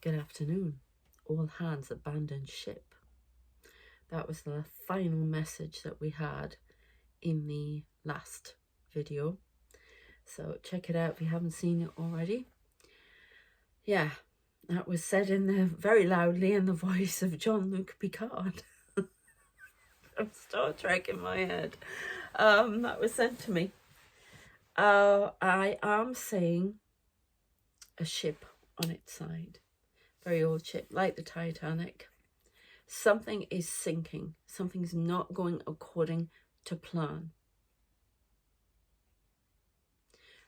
Good afternoon. All hands abandon ship. That was the final message that we had in the last video. So check it out if you haven't seen it already. Yeah, that was said very loudly in the voice of Jean-Luc Picard. From Star Trek in my head. That was sent to me. I am seeing a ship on its side. Very old ship, like the Titanic. Something is sinking. Something's not going according to plan.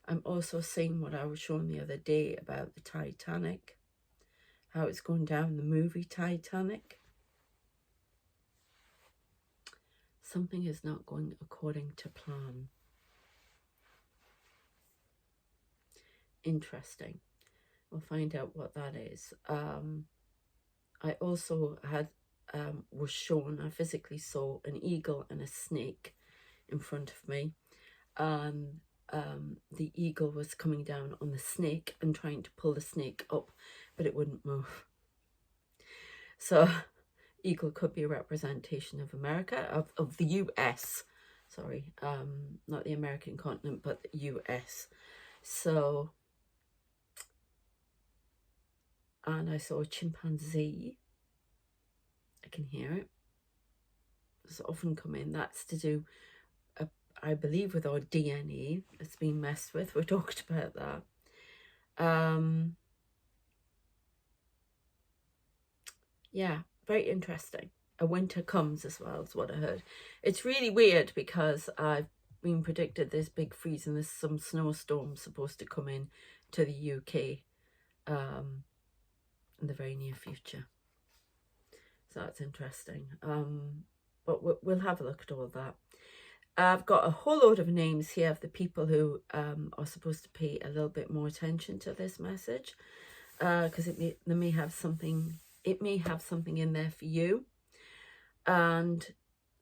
I'm also seeing what I was shown the other day about the Titanic, how it's going down, the movie Titanic. Something is not going according to plan. Interesting. We'll find out what that is. I also was shown, I physically saw an eagle and a snake in front of me. And the eagle was coming down on the snake and trying to pull the snake up, but it wouldn't move. So eagle could be a representation of America, of the US, sorry, not the American continent, but the US. So, and I saw a chimpanzee. I can hear it. It's often come in. That's to do, I believe, with our DNA that's been messed with. We talked about that. Yeah, very interesting. A winter comes as well, is what I heard. It's really weird because I've been predicted there's big freeze and there's some snowstorms supposed to come in to the UK in the very near future. So that's interesting. But we'll have a look at all that. I've got a whole load of names here of the people who are supposed to pay a little bit more attention to this message, because it may have something in there for you. And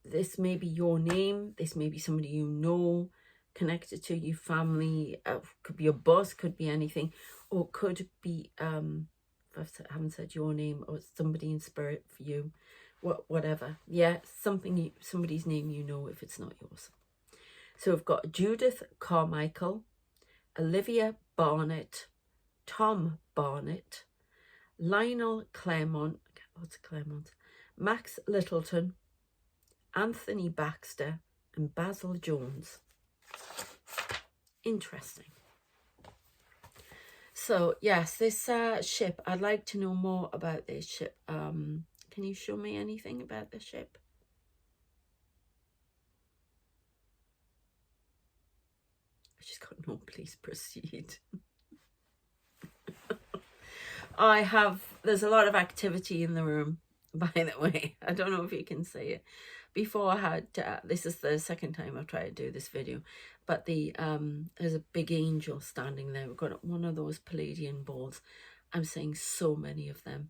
this may be your name. This may be somebody you know, connected to your family. Could be a boss, could be anything, or could be if I haven't said your name, or somebody in spirit for you. Whatever. Yeah, somebody's name you know if it's not yours. So we've got Judith Carmichael, Olivia Barnett, Tom Barnett, Lionel Claremont, lots of Claremonts, Max Littleton, Anthony Baxter, and Basil Jones. Interesting. So yes, this ship, I'd like to know more about this ship. Can you show me anything about the ship? I just got no, please proceed. There's a lot of activity in the room, by the way. I don't know if you can see it. Before I had, this is the second time I've tried to do this video, but there's a big angel standing there. We've got one of those Palladian balls. I'm seeing so many of them.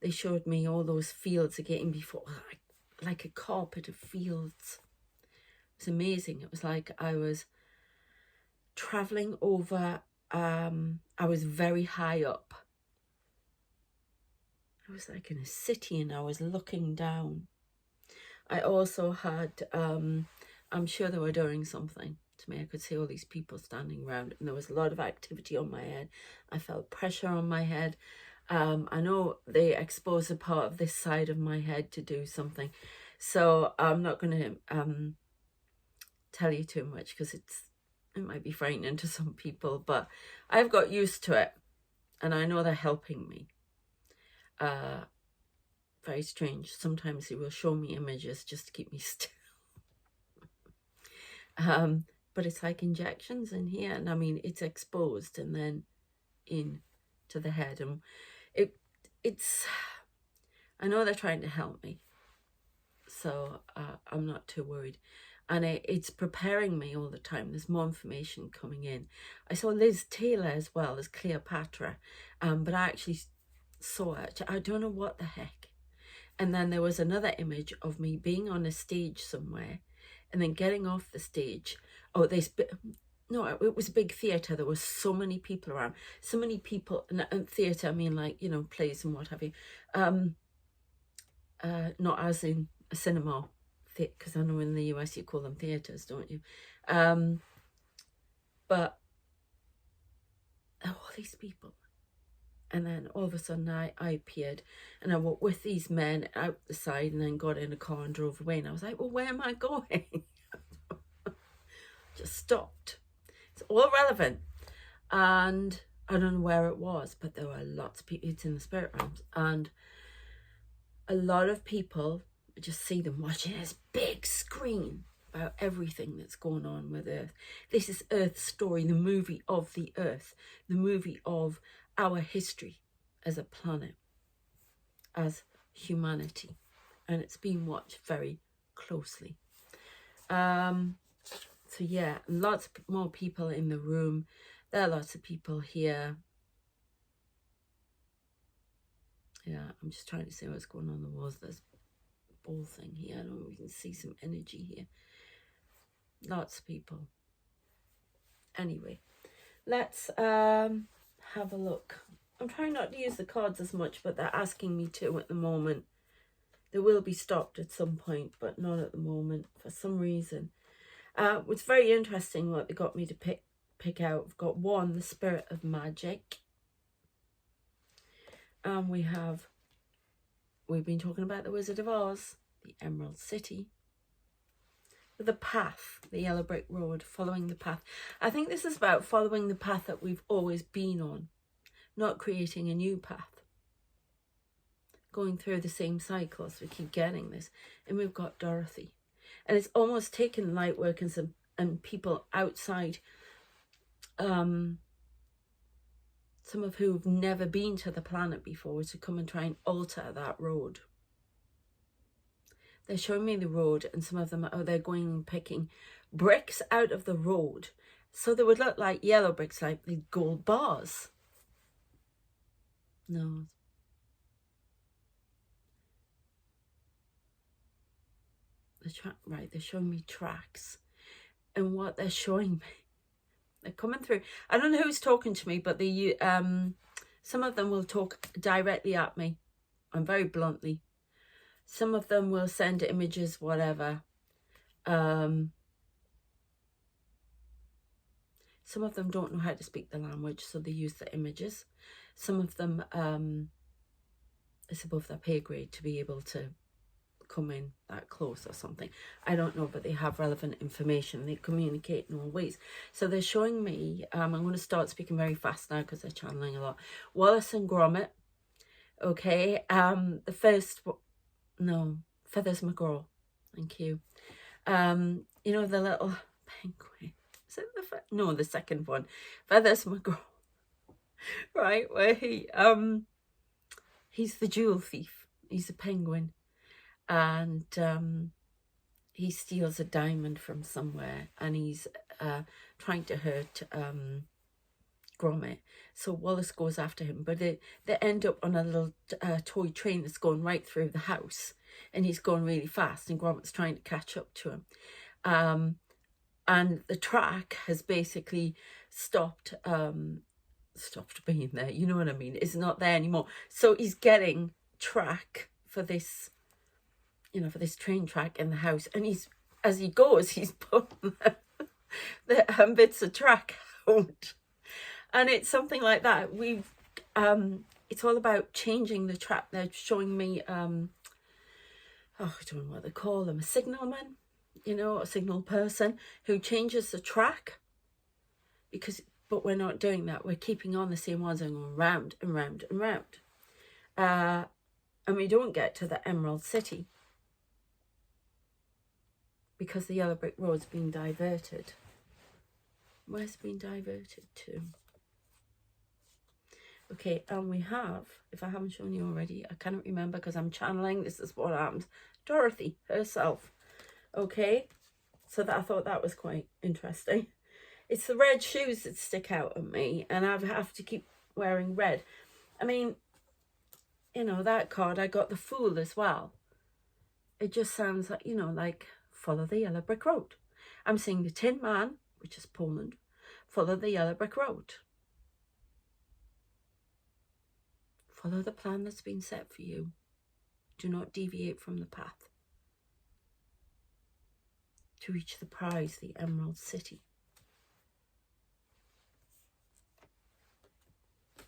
They showed me all those fields again before, like a carpet of fields. It's amazing. It was like I was traveling over, I was very high up. I was like in a city and I was looking down. I also had, I'm sure they were doing something to me. I could see all these people standing around and there was a lot of activity on my head. I felt pressure on my head. I know they expose a part of this side of my head to do something. So I'm not going to tell you too much because it might be frightening to some people, but I've got used to it and I know they're helping me. Very strange. Sometimes he will show me images just to keep me still. But it's like injections in here, and I mean it's exposed and then in to the head, and it's I know they're trying to help me, so I'm not too worried. And it's preparing me all the time. There's more information coming in. I saw Liz Taylor as well as Cleopatra, but I actually saw it. I don't know what the heck. And then there was another image of me being on a stage somewhere and then getting off the stage. Oh, no, it was a big theatre. There were so many people around, so many people, and theatre, I mean, like, you know, plays and what have you. Not as in a cinema, because I know in the US you call them theatres, don't you? But all these people. And then all of a sudden I appeared, and I walked with these men out the side, and then got in a car and drove away. And I was like, well, where am I going? Just stopped. It's all relevant. And I don't know where it was, but there were lots of people. It's in the spirit realms. And a lot of people, just see them watching this big screen about everything that's going on with Earth. This is Earth's story, the movie of the Earth, the movie of our history as a planet, as humanity. And it's being watched very closely. So yeah, lots more people in the room. There are lots of people here. Yeah, I'm just trying to see what's going on the walls. There's a ball thing here. I don't know if we can see some energy here. Lots of people. Anyway, let's have a look. I'm trying not to use the cards as much, but they're asking me to at the moment. They will be stopped at some point, but not at the moment for some reason. It was very interesting what they got me to pick out. I've got one, the Spirit of Magic. And we've been talking about the Wizard of Oz, the Emerald City, the path, the yellow brick road, following the path. I think this is about following the path that we've always been on, not creating a new path, going through the same cycles. We keep getting this. And we've got Dorothy. And it's almost taken light workers and people outside, some of who've never been to the planet before, to come and try and alter that road. They're showing me the road, and some of them, they're going and picking bricks out of the road. So they would look like yellow bricks, like the gold bars. No. Right, they're showing me tracks. And what they're showing me, they're coming through. I don't know who's talking to me, but some of them will talk directly at me, and very bluntly. Some of them will send images, whatever. Some of them don't know how to speak the language, so they use the images. Some of them, it's above their pay grade to be able to come in that close or something. I don't know, but they have relevant information. They communicate in all ways. So they're showing me, I'm going to start speaking very fast now because they're channeling a lot. Wallace and Gromit. Okay. The first, no, Feathers McGraw. Thank you. You know, the little penguin. Is it the second one. Feathers McGraw. Right, where he's the jewel thief. He's a penguin. And he steals a diamond from somewhere, and he's trying to hurt Gromit. So Wallace goes after him, but they end up on a little toy train that's going right through the house, and he's going really fast, and Gromit's trying to catch up to him. And the track has basically stopped being there. You know what I mean? It's not there anymore. So he's getting track for this, for this train track in the house. And as he goes, he's putting the bits of track out. And it's something like that. It's all about changing the track. They're showing me, I don't know what they call them, a signalman, a signal person who changes the track. But we're not doing that. We're keeping on the same ones and going round and round and round. And we don't get to the Emerald City because the yellow brick road's been diverted. Where's it been diverted to? Okay, and we have, if I haven't shown you already, I cannot remember because I'm channeling, this is what happens, Dorothy herself. Okay, so I thought that was quite interesting. It's the red shoes that stick out at me, and I have to keep wearing red. I mean, that card, I got the Fool as well. It just sounds like, like follow the yellow brick road. I'm seeing the Tin Man, which is Poland. Follow the yellow brick road. Follow the plan that's been set for you. Do not deviate from the path to reach the prize, the Emerald City.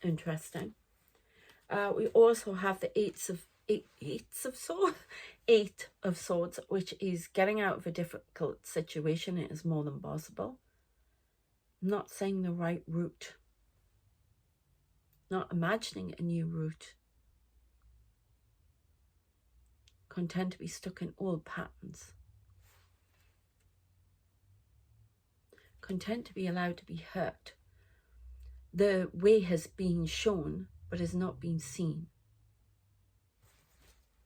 Interesting. We also have the Eight of Swords, which is getting out of a difficult situation. It is more than possible. Not saying the right route. Not imagining a new route. Content to be stuck in old patterns. Content to be allowed to be hurt. The way has been shown, but has not been seen.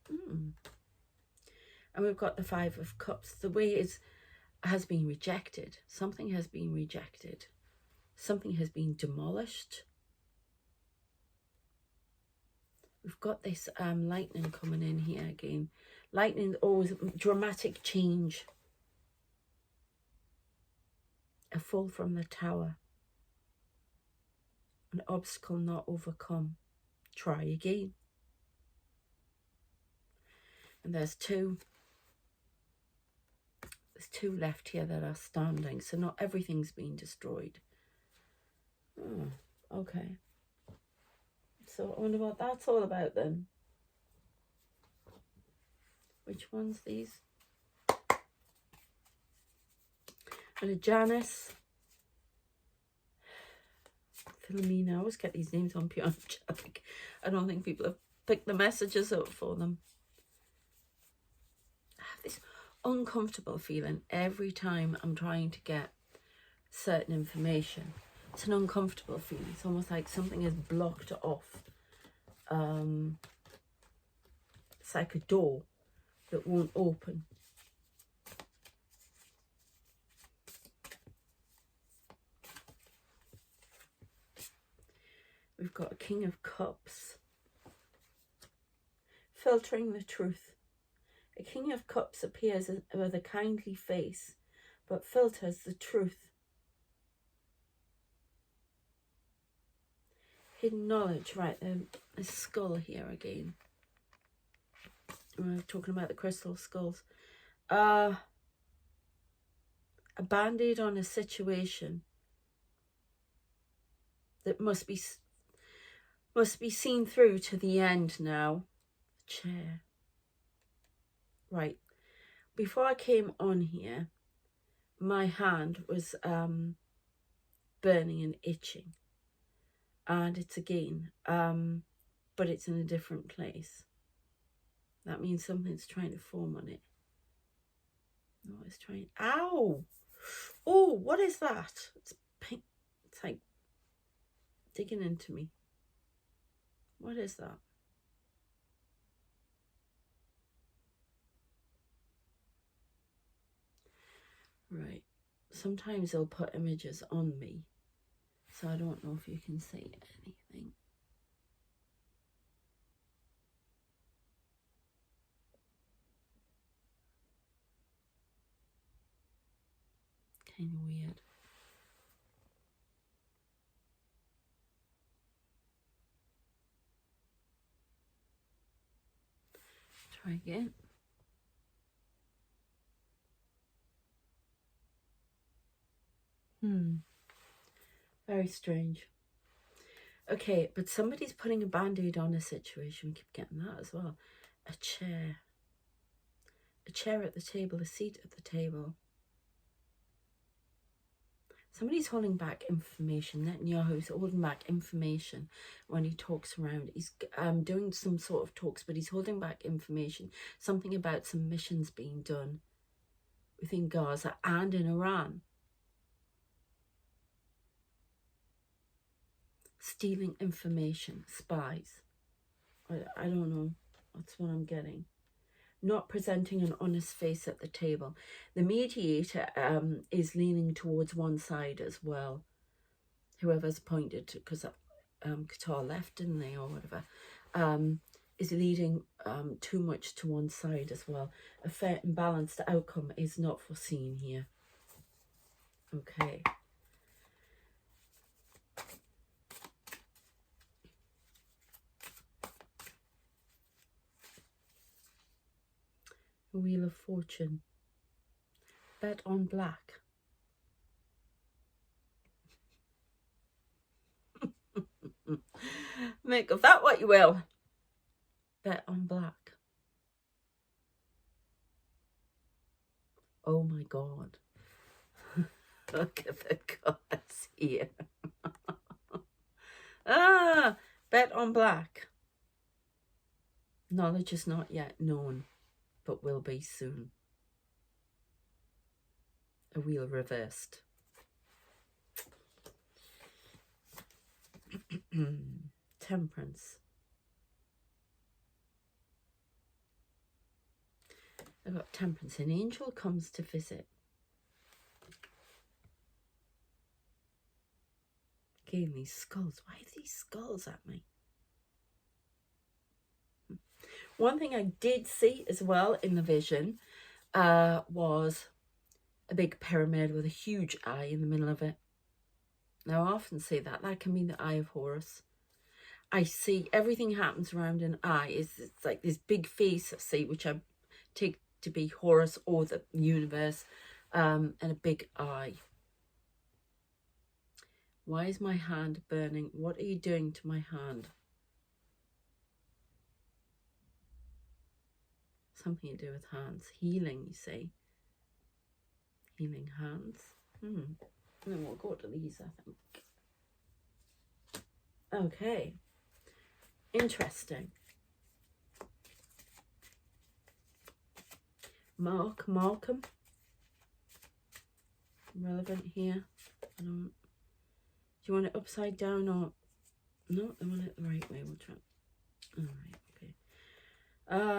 And we've got the Five of Cups. The way has been rejected. Something has been rejected. Something has been demolished. We've got this lightning coming in here again. Lightning, always dramatic change. A fall from the tower. An obstacle not overcome. Try again. And there's two left here that are standing, so not everything's been destroyed. Oh, okay. So I wonder what that's all about then. Which one's these? And a Janice. Philomena. I always get these names on pure angelic. I don't think people have picked the messages up for them. I have this uncomfortable feeling every time I'm trying to get certain information. It's an uncomfortable feeling. It's almost like something is blocked off. It's like a door that won't open. We've got a King of Cups. Filtering the truth. A King of Cups appears with a kindly face, but filters the truth. Hidden knowledge, right, the skull here again. We're talking about the crystal skulls. A band-aid on a situation that must be seen through to the end now. Chair. Right. Before I came on here, my hand was burning and itching. And it's again, but it's in a different place. That means something's trying to form on it. No, it's trying. Ow! Oh, what is that? It's pink. It's like digging into me. What is that? Right. Sometimes they'll put images on me, so I don't know if you can see anything. Kind of weird. Try again. Very strange. Okay, but somebody's putting a band-aid on a situation. We keep getting that as well. A chair. A chair at the table, a seat at the table. Somebody's holding back information. Netanyahu's holding back information when he talks around. He's doing some sort of talks, but he's holding back information. Something about some missions being done within Gaza and in Iran. Stealing information, spies. I don't know. That's what I'm getting. Not presenting an honest face at the table. The mediator is leaning towards one side as well. Whoever's appointed, because Qatar left, didn't they, or whatever, is leading too much to one side as well. A fair and balanced outcome is not foreseen here. Okay. A Wheel of Fortune. Bet on black. Make of that what you will. Bet on black. Oh my God. Look at the cards here. Bet on black. Knowledge is not yet known, but will be soon. A wheel reversed. Temperance. I've got temperance. An angel comes to visit. Again, these skulls. Why are these skulls at me? One thing I did see as well in the vision was a big pyramid with a huge eye in the middle of it. Now, I often say that. That can mean the Eye of Horus. I see everything happens around an eye. It's like this big face I see, which I take to be Horus or the universe, and a big eye. Why is my hand burning? What are you doing to my hand? Something to do with hands. Healing, you see. Healing hands. And then we'll go to these, I think. Okay. Interesting. Malcolm. Relevant here. I don't. Do you want it upside down or no? I want it the right way. We'll try. All right.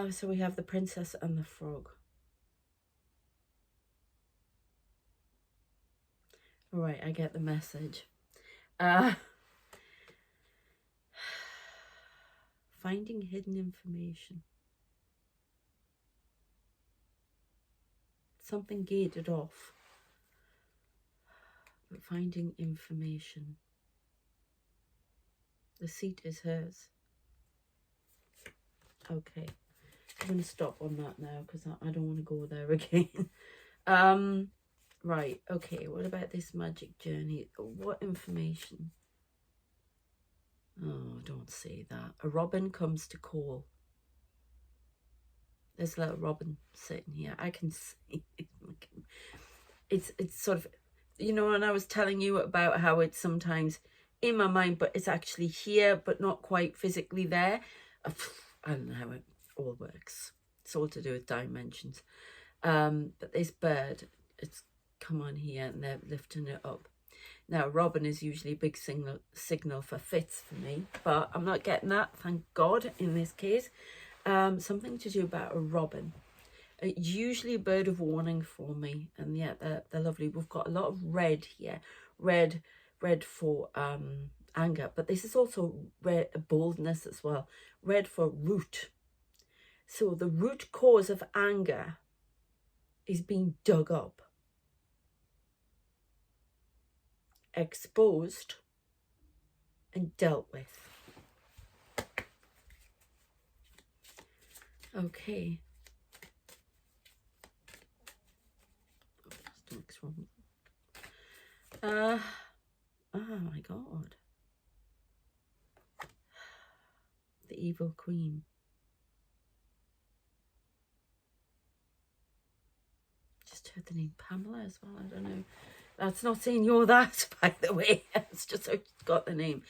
Okay. So we have the princess and the frog. All right. I get the message. Finding hidden information. Something gated off. But finding information. The seat is hers. Okay. I'm going to stop on that now because I don't want to go there again. Right. Okay. What about this magic journey? What information? Oh, don't say that. A robin comes to call. There's a little robin sitting here. I can see it. It's sort of, you know, when I was telling you about how it's sometimes in my mind, but it's actually here, but not quite physically there. I don't know how it all works. It's all to do with dimensions. But this bird, it's come on here and they're lifting it up. Now, robin is usually a big signal for fits for me, but I'm not getting that, thank God, in this case. Something to do about a robin. It's usually a bird of warning for me, and yeah, they're lovely. We've got a lot of red here. Red for anger, but this is also red boldness as well. Red for root. So the root cause of anger is being dug up, exposed, and dealt with. Okay. Stomach's wrong. Oh my God. The evil queen. Just heard the name Pamela as well. I don't know. That's not saying you're that, by the way. It's just I got the name.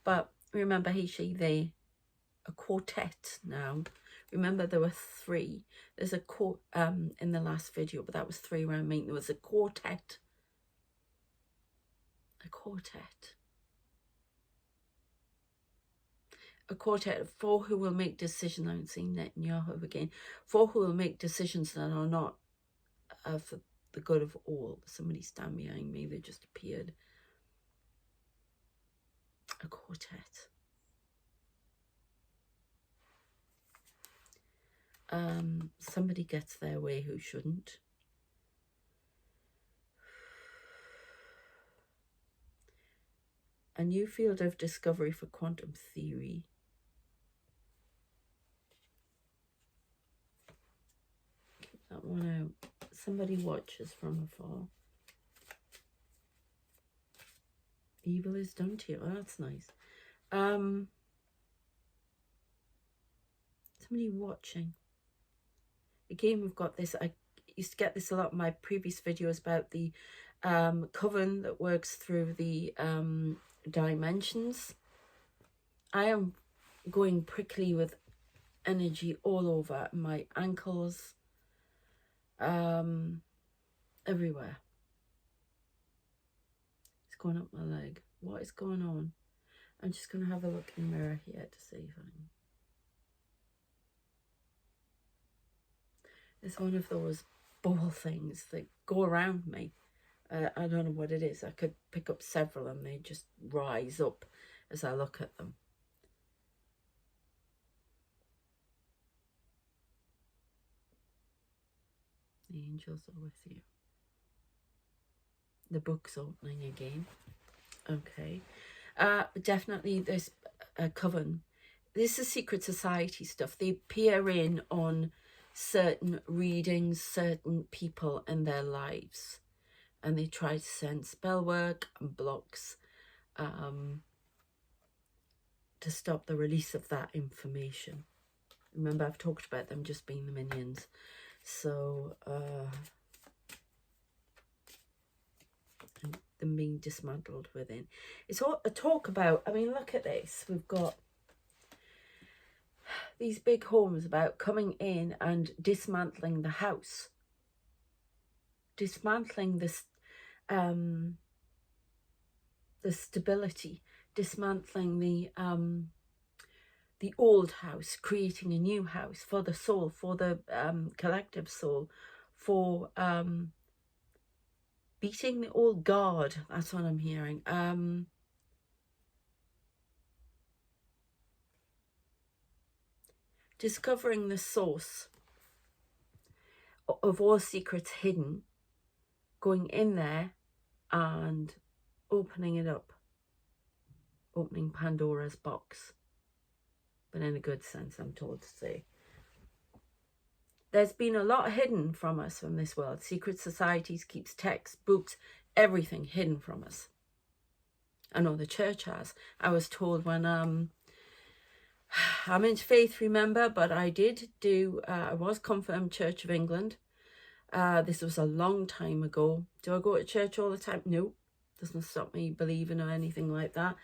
But remember, he, she, they. A quartet now. Remember, there were 3. There's a in the last video, but that was 3 around me. There was a quartet. A quartet. A quartet for who will make decisions. I'm seeing Netanyahu again. For who will make decisions that are not for the good of all. Somebody stand behind me. They just appeared. A quartet. Somebody gets their way who shouldn't. A new field of discovery for quantum theory. that one out. Somebody watches from afar. Evil is done to you. Oh, that's nice. Somebody watching. Again, we've got this. I used to get this a lot in my previous videos about the coven that works through the dimensions. I am going prickly with energy all over my ankles, everywhere. It's going up my leg. What is going on? I'm just going to have a look in the mirror here to see if I can. It's one of those ball things that go around me. I don't know what it is. I could pick up several and they just rise up as I look at them. The angels are with you. The book's opening again. Okay. Definitely there's a coven. This is secret society stuff. They peer in on certain readings, certain people in their lives. And they try to send spell work and blocks to stop the release of that information. Remember, I've talked about them just being the minions. So, and them being dismantled within. It's all a talk about, I mean, look at this. We've got these big homes about coming in and dismantling the house. Dismantling this, the stability. Dismantling the old house, creating a new house for the soul, for the collective soul, for beating the old guard. That's what I'm hearing. Discovering the source of all secrets hidden, going in there and opening it up, opening Pandora's box. But in a good sense, I'm told to say. There's been a lot hidden from us from this world. Secret societies keeps texts, books, everything hidden from us. I know the church has. I was told when I'm into faith, remember, but I did do, I was confirmed Church of England. This was a long time ago. Do I go to church all the time? No, doesn't stop me believing or anything like that.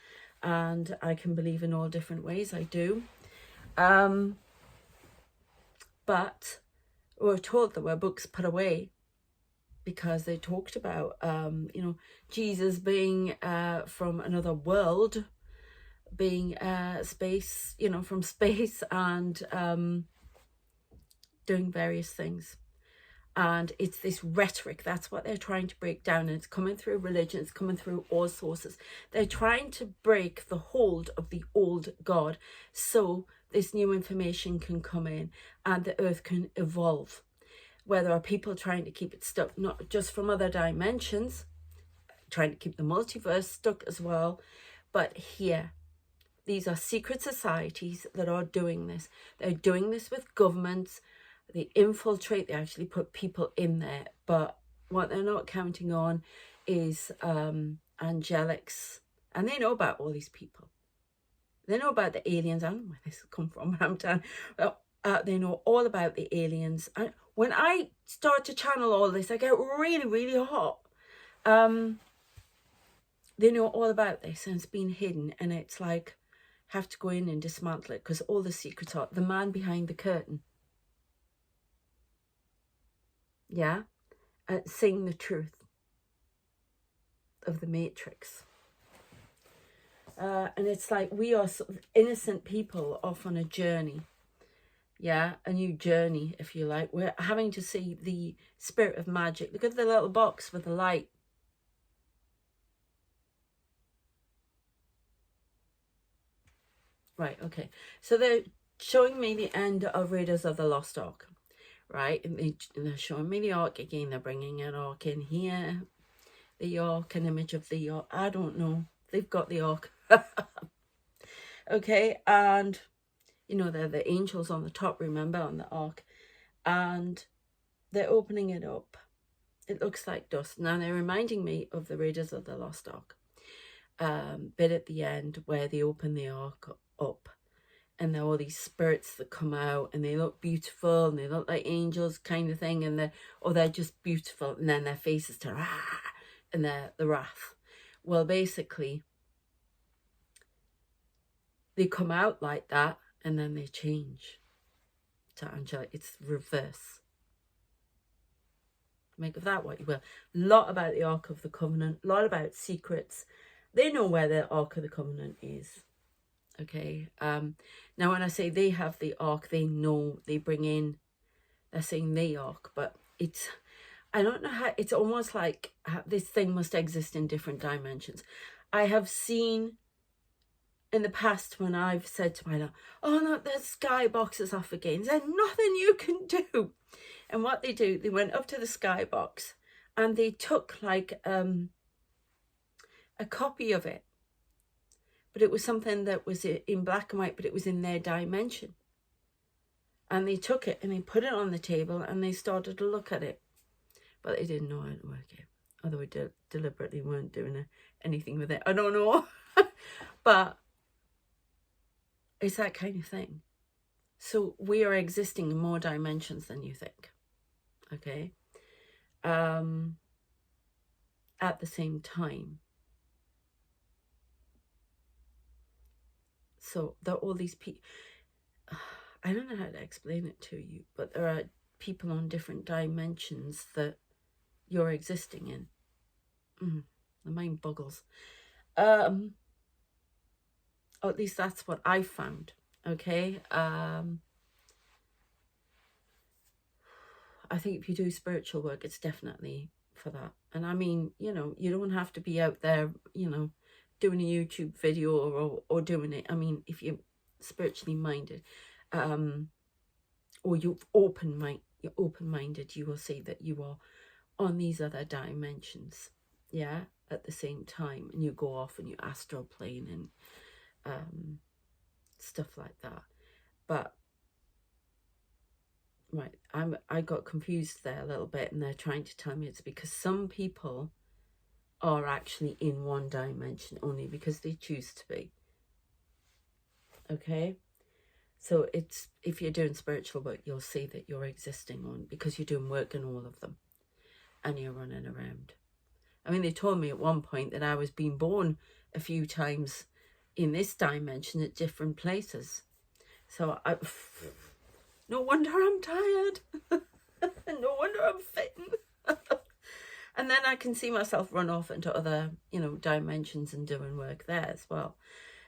And I can believe in all different ways. I do. But we're told there were books put away because they talked about, you know, Jesus being from another world, being space, you know, from space, and doing various things. And it's this rhetoric, that's what they're trying to break down. And it's coming through religion, it's coming through all sources. They're trying to break the hold of the old God so this new information can come in and the earth can evolve. Where there are people trying to keep it stuck, not just from other dimensions, trying to keep the multiverse stuck as well, but here. These are secret societies that are doing this. They're doing this with governments. They infiltrate, they actually put people in there. But what they're not counting on is angelics. And they know about all these people. They know about the aliens. I don't know where this has come from, but I'm telling you. They know all about the aliens. And when I start to channel all this, I get really, really hot. They know all about this and it's been hidden. And it's like, have to go in and dismantle it because all the secrets are the man behind the curtain. Yeah, seeing the truth of the matrix. And it's like we are sort of innocent people off on a journey. Yeah, a new journey, if you like. We're having to see the spirit of magic. Look at the little box with the light. Right, okay. So they're showing me the end of Raiders of the Lost Ark, right? And they're showing me the Ark again. They're bringing an Ark in here. The Ark, an image of the Ark. I don't know. They've got the Ark. Okay, and, you know, they're the angels on the top, remember, on the Ark. And they're opening it up. It looks like dust. Now they're reminding me of the Raiders of the Lost Ark bit at the end where they open the Ark up. And there are all these spirits that come out and they look beautiful and they look like angels kind of thing. And they're just beautiful. And then their faces turn, and they're the wrath. Well, basically, they come out like that and then they change to angelic. It's reverse. Make of that what you will. A lot about the Ark of the Covenant. A lot about secrets. They know where the Ark of the Covenant is. Okay, now when I say they have the ark, they know, they bring in, they're saying the ark, but it's, I don't know how, it's almost like this thing must exist in different dimensions. I have seen in the past when I've said to my dad, oh no, the skybox is off again, there's nothing you can do. And what they do, they went up to the skybox and they took like a copy of it. But it was something that was in black and white, but it was in their dimension. And they took it and they put it on the table and they started to look at it. But they didn't know how to work it. Although we deliberately weren't doing anything with it. I don't know. But it's that kind of thing. So we are existing in more dimensions than you think. Okay? At the same time. So there are all these people, I don't know how to explain it to you, but there are people on different dimensions that you're existing in. The mind boggles. Or at least that's what I found. Okay. I think if you do spiritual work, it's definitely for that. And I mean, you know, you don't have to be out there, you know, doing a YouTube video or doing it. I mean, if you're spiritually minded, or you're open-minded, you will see that you are on these other dimensions, yeah, at the same time, and you go off and you astral plane and stuff like that. But right, I got confused there a little bit, and they're trying to tell me it's because some people are actually in one dimension only because they choose to be. Okay, so it's, if you're doing spiritual work, you'll see that you're existing on, because you're doing work in all of them and you're running around. I mean, they told me at one point that I was being born a few times in this dimension at different places. So no wonder I'm tired. No wonder I'm fitting. And then I can see myself run off into other, you know, dimensions and doing work there as well.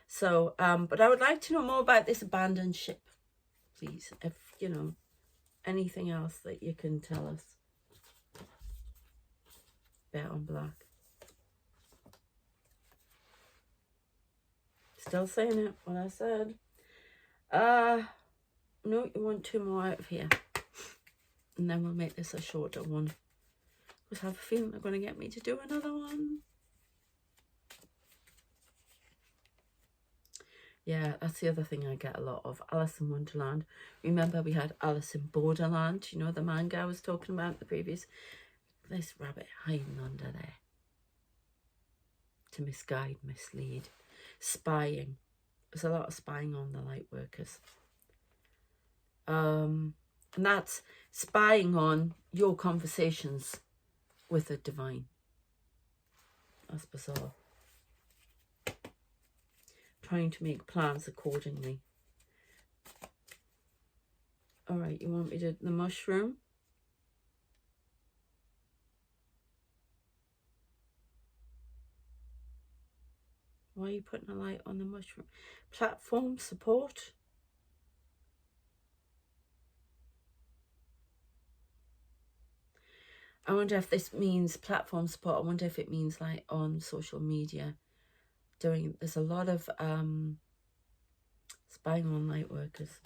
So, but I would like to know more about this abandoned ship, please. If, you know, anything else that you can tell us. Bet on black. Still saying it, what I said. No, you want two more out of here. And then we'll make this a shorter one. Because I have a feeling they're going to get me to do another one. Yeah, that's the other thing I get a lot of. Alice in Wonderland. Remember we had Alice in Borderland. You know, the manga I was talking about the previous. This rabbit hiding under there. To misguide, mislead. Spying. There's a lot of spying on the light workers. And that's spying on your conversations with the divine. That's bizarre. Trying to make plans accordingly. All right, you want me to the mushroom? Why are you putting a light on the mushroom? Platform support. I wonder if this means platform support. I wonder if it means like on social media. There's a lot of spying on light workers.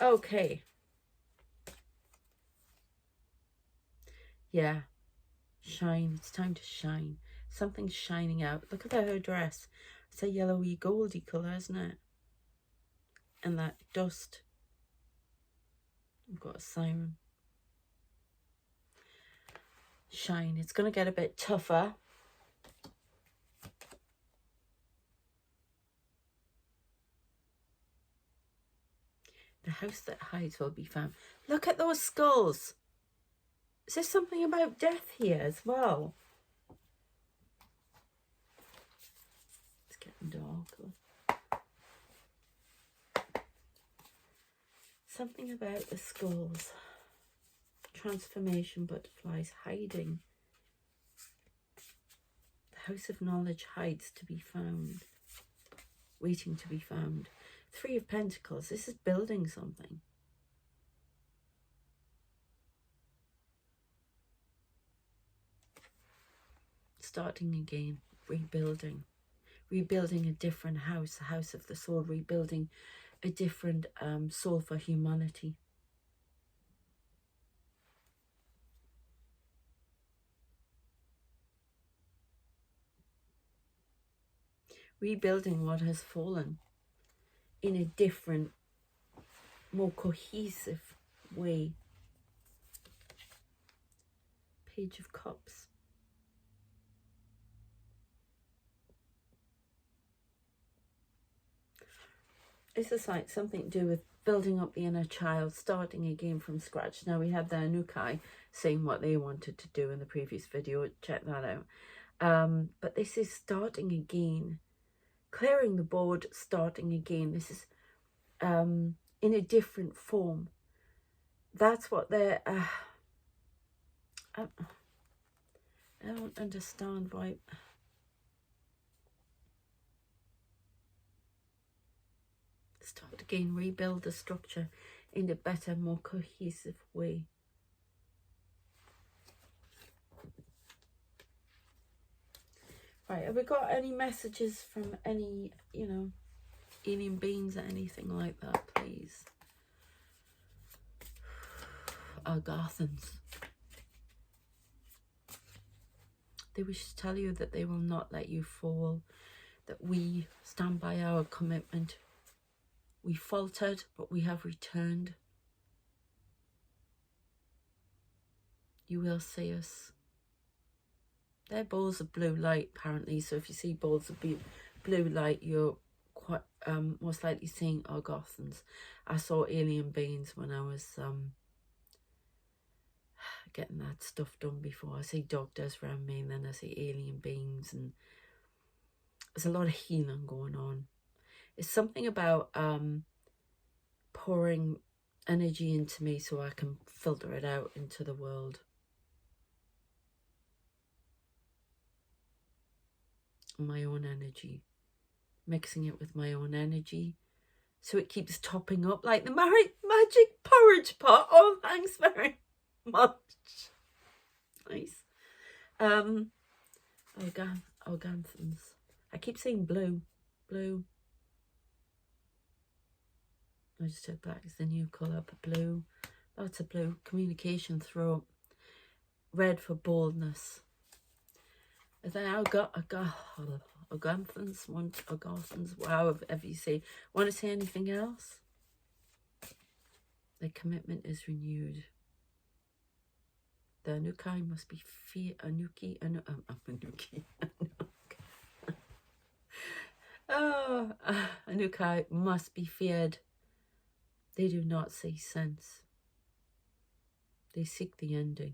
Okay. Yeah. Shine. It's time to shine. Something's shining out. Look at her dress. It's a yellowy goldy colour, isn't it? And that dust. I've got a siren. shine. It's going to get a bit tougher. The house that hides will be found. Look at those skulls. Is there something about death here as well? It's getting dark. Something about the skulls. Transformation, butterflies, hiding. The house of knowledge hides to be found. Waiting to be found. Three of Pentacles. This is building something. Starting again. Rebuilding. Rebuilding a different house. A house of the soul. Rebuilding a different soul for humanity. Rebuilding what has fallen in a different, more cohesive way. Page of Cups. This is like something to do with building up the inner child, starting again from scratch. Now we had the Anukai saying what they wanted to do in the previous video. Check that out. But this is starting again. Clearing the board, starting again. This is in a different form. That's what they're... I don't understand why... Start again, rebuild the structure in a better, more cohesive way. Right, have we got any messages from any, you know, alien beings or anything like that, please? Algothans. They wish to tell you that they will not let you fall, that we stand by our commitment. We faltered, but we have returned. You will see us. They're balls of blue light, apparently. So if you see balls of blue light, you're quite most likely seeing Algothans. I saw alien beings when I was getting that stuff done before. I see doctors around me, and then I see alien beings, and there's a lot of healing going on. It's something about pouring energy into me so I can filter it out into the world. My own energy, mixing it with my own energy, so it keeps topping up like the magic porridge pot. Oh, thanks very much. Nice. Organthans. I keep saying blue. I just said black is the new colour, but blue. Lots of blue. Communication, throat. Red for boldness. Is that Organthans, however you say. Want to say anything else? Their commitment is renewed. The Anukai must be Anuki. Oh, Anukai must be feared. They do not see sense. They seek the ending.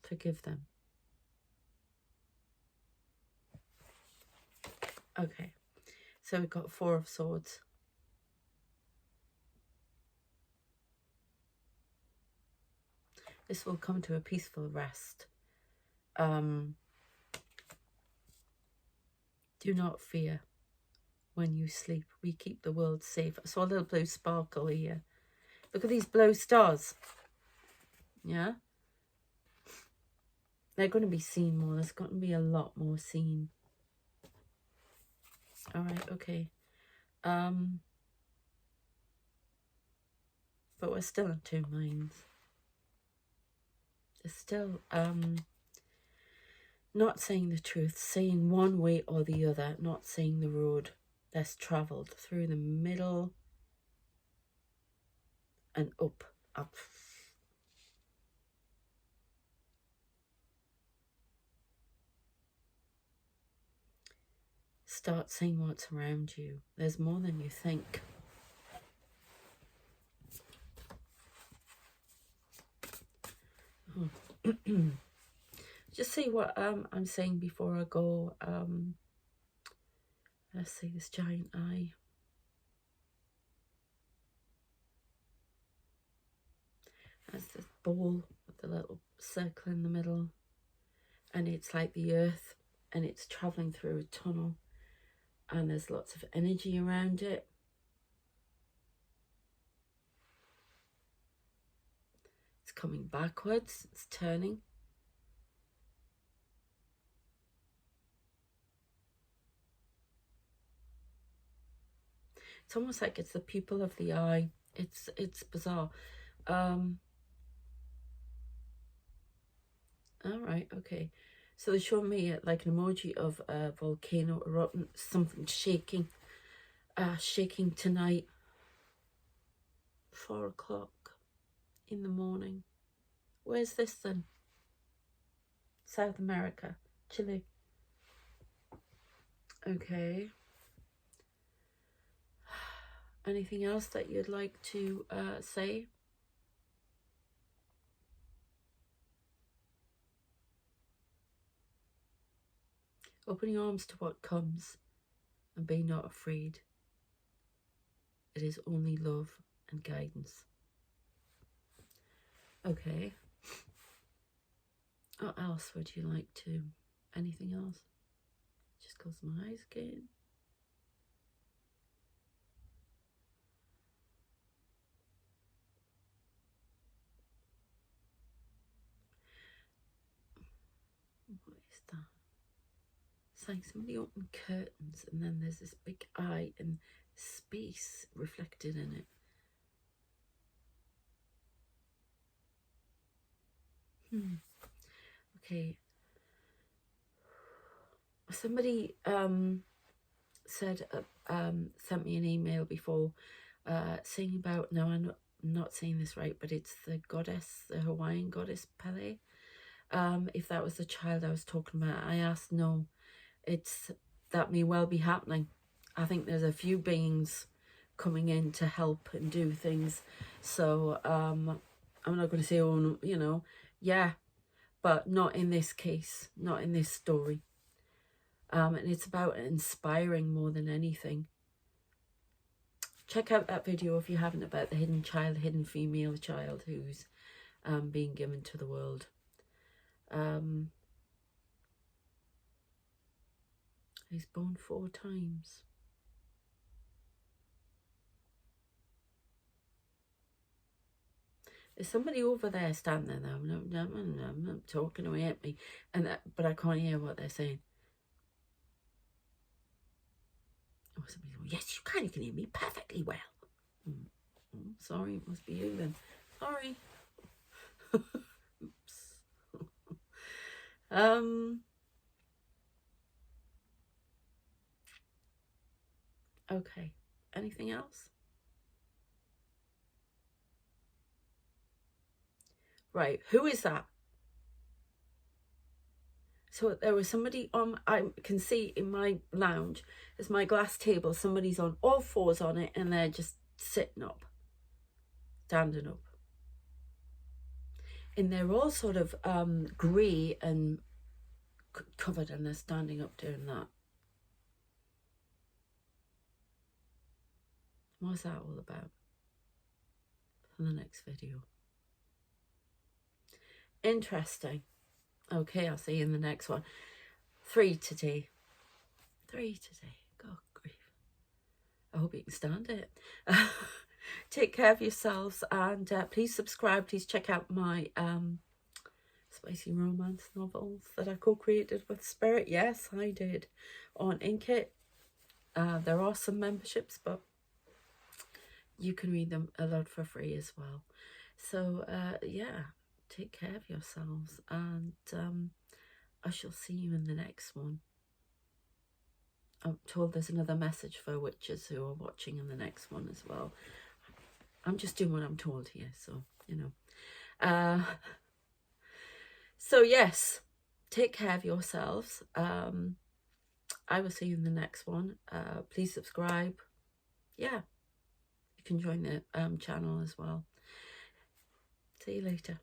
Forgive them. Okay, so we've got Four of Swords. This will come to a peaceful rest. Do not fear when you sleep. We keep the world safe. I saw a little blue sparkle here. Look at these blue stars. Yeah? They're going to be seen more. There's going to be a lot more seen. All right, okay. But we're still in two minds. It's still not saying the truth, saying one way or the other, not saying the road less travelled, through the middle and up. start seeing what's around you. There's more than you think. Just see what I'm saying before I go. Let's see this giant eye. That's this ball with the little circle in the middle. And it's like the earth, and it's traveling through a tunnel. And there's lots of energy around it. It's coming backwards. It's turning. It's almost like it's the pupil of the eye. It's bizarre. All right, okay. So they show me like an emoji of a volcano erupting, something shaking, shaking tonight. 4 o'clock in the morning. Where's this then? South America, Chile. Okay. Anything else that you'd like to say? Open your arms to what comes and be not afraid. It is only love and guidance. Okay. What else would you like to? Anything else? Just close my eyes again. What is that? It's like somebody opened curtains and then there's this big eye and space reflected in it. Okay. Somebody said sent me an email before saying about, no, I'm not saying this right, but it's the goddess, the Hawaiian goddess Pele. If that was the child I was talking about, I asked, no, that may well be happening. I think there's a few beings coming in to help and do things. So I'm not going to say, oh, no, you know, yeah, but not in this case, not in this story. And it's about inspiring more than anything. Check out that video if you haven't, about the hidden child, hidden female child who's being given to the world. He's born 4 times. There's somebody over there standing there. I'm not talking away at me, but I can't hear what they're saying. Oh, somebody goes, yes, you can hear me perfectly well. Sorry, it must be you then. Sorry. Oops. Okay. Anything else? Right. Who is that? So there was somebody on, I can see in my lounge, there's my glass table, somebody's on all 4s on it and they're just sitting up, standing up. And they're all sort of grey and covered, and they're standing up doing that. What's that all about? For the next video. Interesting. Okay, I'll see you in the next one. 3 today. 3 today. God grief. I hope you can stand it. Take care of yourselves, and please subscribe. Please check out my spicy romance novels that I co-created with Spirit. Yes, I did, on Inkit. There are some memberships, but you can read them a lot for free as well. So yeah, take care of yourselves, and I shall see you in the next one. I'm told there's another message for witches who are watching in the next one as well. I'm just doing what I'm told here, so, you know. So, yes, take care of yourselves. I will see you in the next one. Please subscribe. Yeah, you can join the channel as well. See you later.